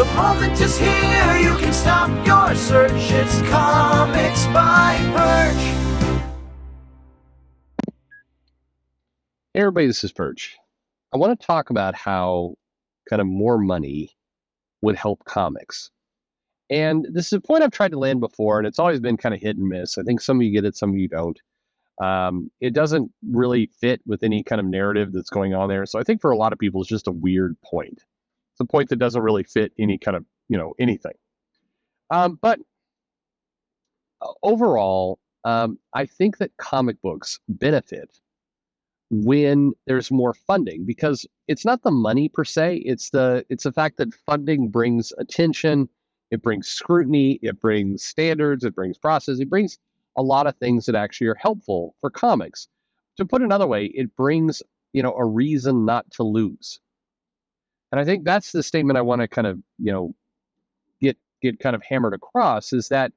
The moment is here, you can stop your search. It's Comics by Perch. Hey everybody, this is Perch. I want to talk about how kind of more money would help comics. And this is a point I've tried to land before, and it's always been kind of hit and miss. I think some of you get it, some of you don't. It doesn't really fit with any kind of narrative that's going on there. So I think for a lot of people, it's just a weird point. It's a point that doesn't really fit any kind of, anything. But overall, I think that comic books benefit when there's more funding, because it's not the money per se, it's the fact that funding brings attention, it brings scrutiny, it brings standards, it brings process, it brings a lot of things that actually are helpful for comics. To put another way, it brings a reason not to lose. And I think that's the statement I want to kind of get kind of hammered across, is that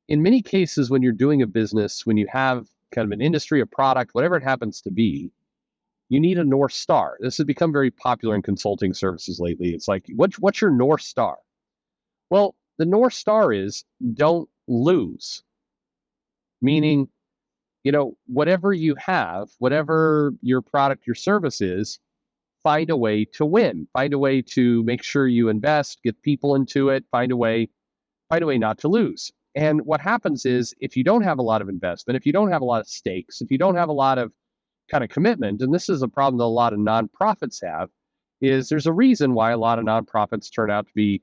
in many cases when you're doing a business, when you have kind of an industry, a product, whatever it happens to be, you need a North Star. This has become very popular in consulting services lately. It's like, what's your North Star? Well, the North Star is don't lose. Meaning, whatever you have, whatever your product, your service is, find a way to win. Find a way to make sure you invest, get people into it, find a way not to lose. And what happens is, if you don't have a lot of investment, if you don't have a lot of stakes, if you don't have a lot of kind of commitment, and this is a problem that a lot of nonprofits have, is there's a reason why a lot of nonprofits turn out to be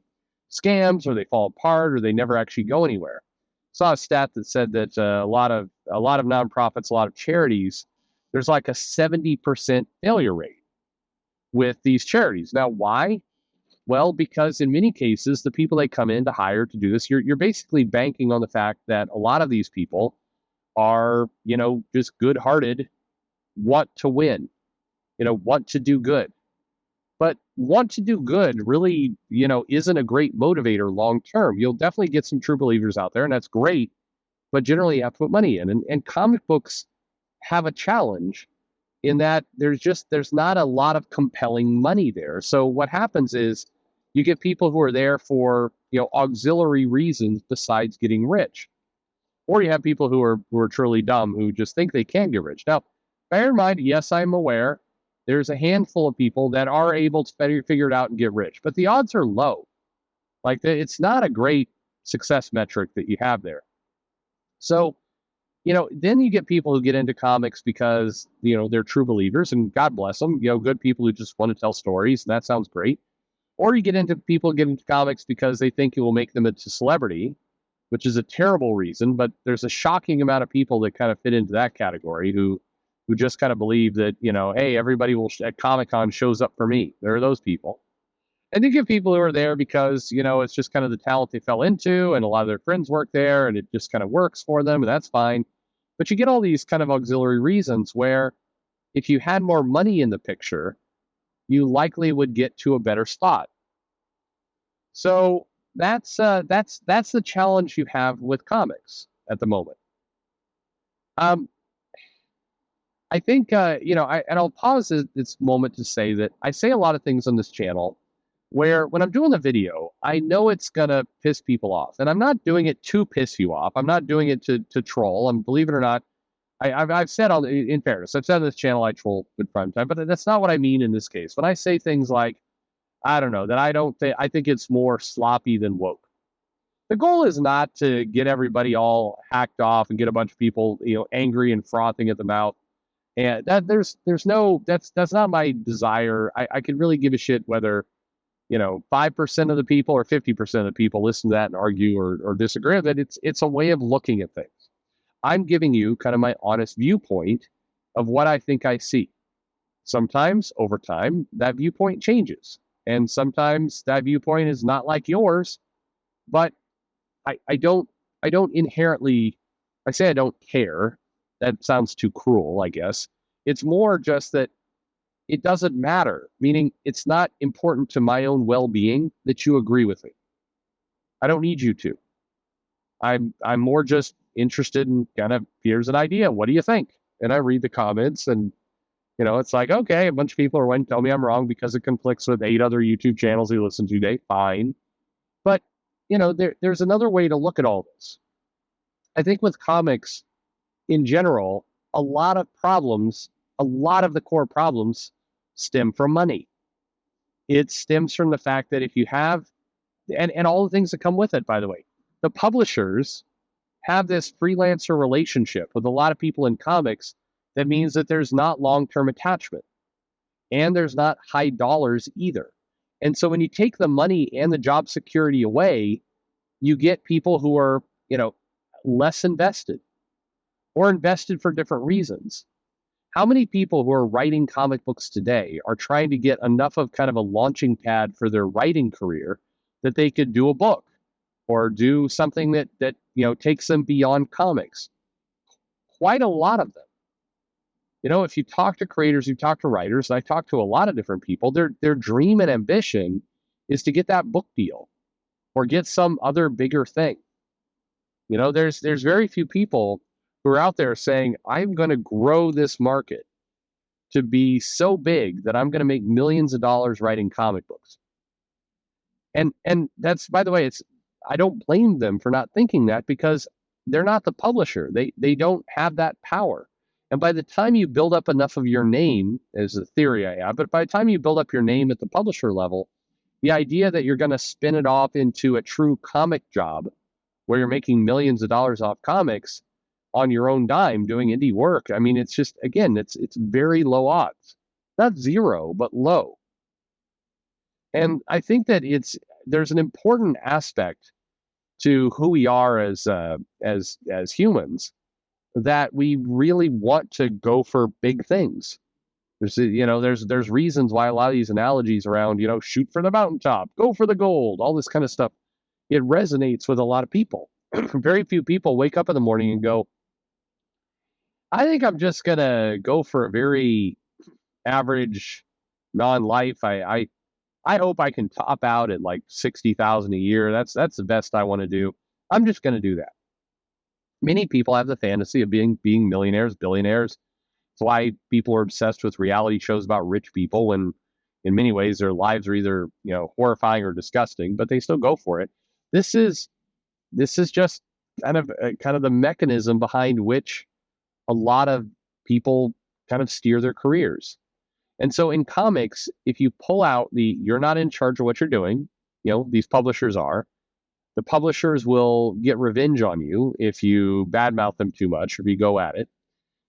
scams, or they fall apart, or they never actually go anywhere. Saw a stat that said that a lot of nonprofits, a lot of charities, there's like a 70% failure rate with these charities. Now, why? Well, because in many cases, the people they come in to hire to do this, you're basically banking on the fact that a lot of these people are, just good-hearted, want to win, want to do good. But want to do good really, isn't a great motivator long-term. You'll definitely get some true believers out there, and that's great, but generally you have to put money in. And comic books have a challenge in that there's not a lot of compelling money there. So what happens is you get people who are there for, auxiliary reasons besides getting rich. Or you have people who are truly dumb, who just think they can get rich. Now, bear in mind, yes, I'm aware, there's a handful of people that are able to figure it out and get rich, but the odds are low. It's not a great success metric that you have there. So, then you get people who get into comics because, they're true believers, and God bless them, good people who just want to tell stories, and that sounds great. Or you get into people who get into comics because they think it will make them into celebrity, which is a terrible reason, but there's a shocking amount of people that kind of fit into that category who just kind of believe that, hey, everybody at Comic-Con shows up for me. There are those people. And you get people who are there because, it's just kind of the talent they fell into, and a lot of their friends work there, and it just kind of works for them, and that's fine. But you get all these kind of auxiliary reasons where if you had more money in the picture, you likely would get to a better spot. So that's the challenge you have with comics at the moment. I think, and I'll pause this moment to say that I say a lot of things on this channel where when I'm doing the video, I know it's going to piss people off. And I'm not doing it to piss you off. I'm not doing it to troll. And believe it or not, I've said, in fairness, I've said on this channel I troll with prime time, but that's not what I mean in this case. When I say things like, I don't know, that I think it's more sloppy than woke. The goal is not to get everybody all hacked off and get a bunch of people, angry and frothing at the mouth. And that's not my desire. I could really give a shit whether, 5% of the people or 50% of the people listen to that and argue or disagree with it. It's a way of looking at things. I'm giving you kind of my honest viewpoint of what I think I see. Sometimes over time, that viewpoint changes. And sometimes that viewpoint is not like yours, but I don't inherently, I say I don't care. That sounds too cruel, I guess. It's more just that it doesn't matter, meaning it's not important to my own well-being that you agree with me. I don't need you to. I'm more just interested in kind of, here's an idea. What do you think? And I read the comments, and it's like, okay, a bunch of people are going to tell me I'm wrong because it conflicts with 8 other YouTube channels they listen to today. Fine. there's another way to look at all this. I think with comics in general, a lot of the core problems stem from money. It stems from the fact that if you have, and all the things that come with it, by the way, the publishers have this freelancer relationship with a lot of people in comics that means that there's not long-term attachment and there's not high dollars either. And so when you take the money and the job security away, you get people who are, less invested or invested for different reasons. How many people who are writing comic books today are trying to get enough of kind of a launching pad for their writing career that they could do a book or do something that takes them beyond comics? Quite a lot of them. If you talk to creators, you talk to writers, and I talk to a lot of different people, their dream and ambition is to get that book deal or get some other bigger thing. There's very few people who are out there saying, I'm going to grow this market to be so big that I'm going to make millions of dollars writing comic books. And that's, by the way, I don't blame them for not thinking that, because they're not the publisher. They don't have that power. And by the time you build up enough of your name, is a theory I have, but by the time you build up your name at the publisher level, the idea that you're going to spin it off into a true comic job where you're making millions of dollars off comics on your own dime doing indie work, I mean, it's just, again, it's very low odds. Not zero, but low. And I think that there's an important aspect to who we are as humans, that we really want to go for big things. There's reasons why a lot of these analogies around, shoot for the mountaintop, go for the gold, all this kind of stuff, it resonates with a lot of people. Very few people wake up in the morning and go, I think I'm just gonna go for a very average non-life. I hope I can top out at like 60,000 a year. That's the best I want to do. I'm just going to do that. Many people have the fantasy of being millionaires, billionaires. That's why people are obsessed with reality shows about rich people, when in many ways their lives are either, horrifying or disgusting, but they still go for it. This is just kind of the mechanism behind which a lot of people kind of steer their careers. And so in comics, if you pull out you're not in charge of what you're doing, these publishers are. The publishers will get revenge on you if you badmouth them too much or if you go at it.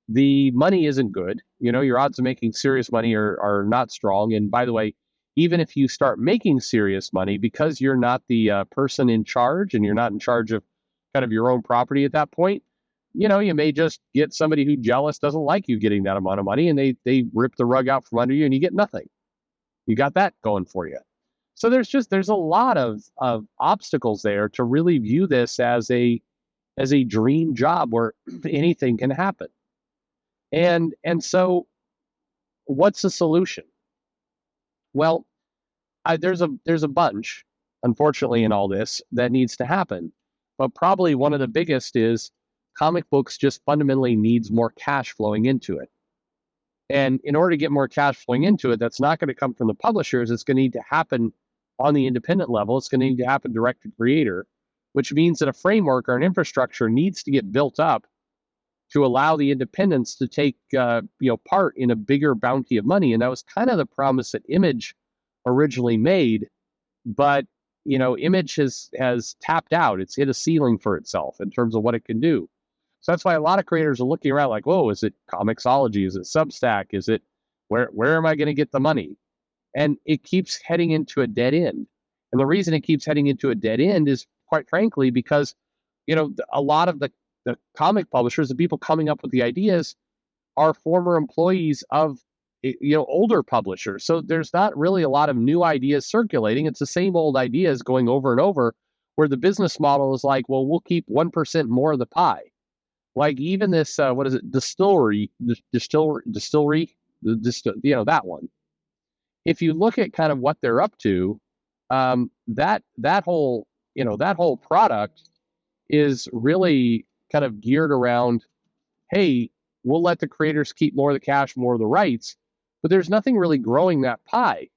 The money isn't good. Your odds of making serious money are not strong. And by the way, even if you start making serious money, because you're not the person in charge and you're not in charge of kind of your own property at that point, you may just get somebody who jealous, doesn't like you getting that amount of money, and they rip the rug out from under you and you get nothing. You got that going for you. So there's a lot of obstacles there to really view this as a dream job where anything can happen. And so what's the solution? Well, there's a bunch, unfortunately, in all this that needs to happen. But probably one of the biggest is comic books just fundamentally needs more cash flowing into it. And in order to get more cash flowing into it, that's not going to come from the publishers. It's going to need to happen on the independent level. It's going to need to happen direct to creator, which means that a framework or an infrastructure needs to get built up to allow the independents to take part in a bigger bounty of money. And that was kind of the promise that Image originally made, but Image has tapped out. It's hit a ceiling for itself in terms of what it can do. So that's why a lot of creators are looking around like, whoa, is it Comixology? Is it Substack? Is it where am I going to get the money? And it keeps heading into a dead end. And the reason it keeps heading into a dead end is, quite frankly, because a lot of the comic publishers, the people coming up with the ideas, are former employees of older publishers. So there's not really a lot of new ideas circulating. It's the same old ideas going over and over, where the business model is like, well, we'll keep 1% more of the pie. Like even this, what is it, distillery, that one. If you look at kind of what they're up to, that whole product is really kind of geared around, hey, we'll let the creators keep more of the cash, more of the rights, but there's nothing really growing that pie.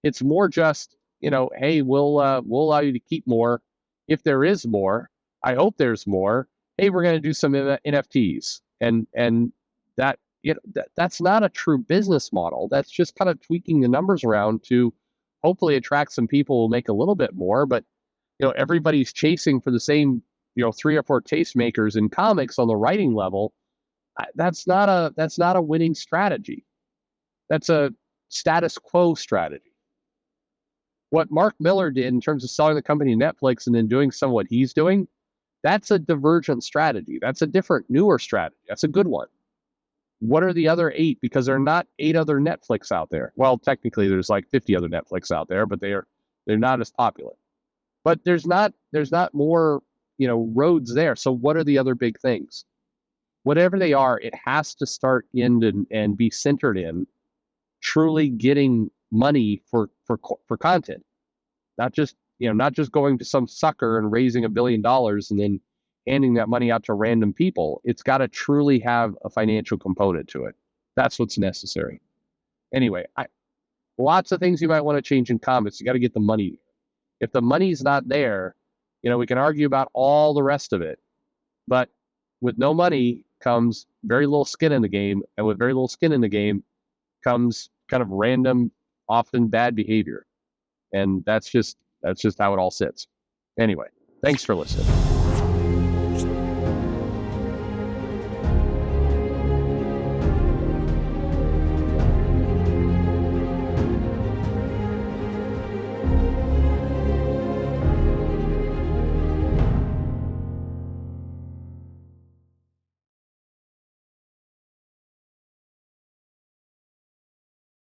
It's more just, hey, we'll allow you to keep more, if there is more, I hope there's more. Hey, we're going to do some NFTs, and that's not a true business model. That's just kind of tweaking the numbers around to hopefully attract some people who make a little bit more. But everybody's chasing for the same 3 or 4 tastemakers in comics on the writing level. That's not a winning strategy. That's a status quo strategy. What Mark Miller did in terms of selling the company to Netflix and then doing some of what he's doing, that's a divergent strategy. That's a different, newer strategy. That's a good one. What are the other 8? Because there are not 8 other Netflix out there. Well, technically there's like 50 other Netflix out there, but they're not as popular. But there's not more, roads there. So what are the other big things? Whatever they are, it has to start in and be centered in truly getting money for content, not just going to some sucker and raising $1 billion and then handing that money out to random people. It's got to truly have a financial component to it. That's what's necessary. Anyway, lots of things you might want to change in comics. You got to get the money. If the money's not there, we can argue about all the rest of it, but with no money comes very little skin in the game, and with very little skin in the game comes kind of random, often bad behavior. And that's just how it all sits. Anyway, thanks for listening.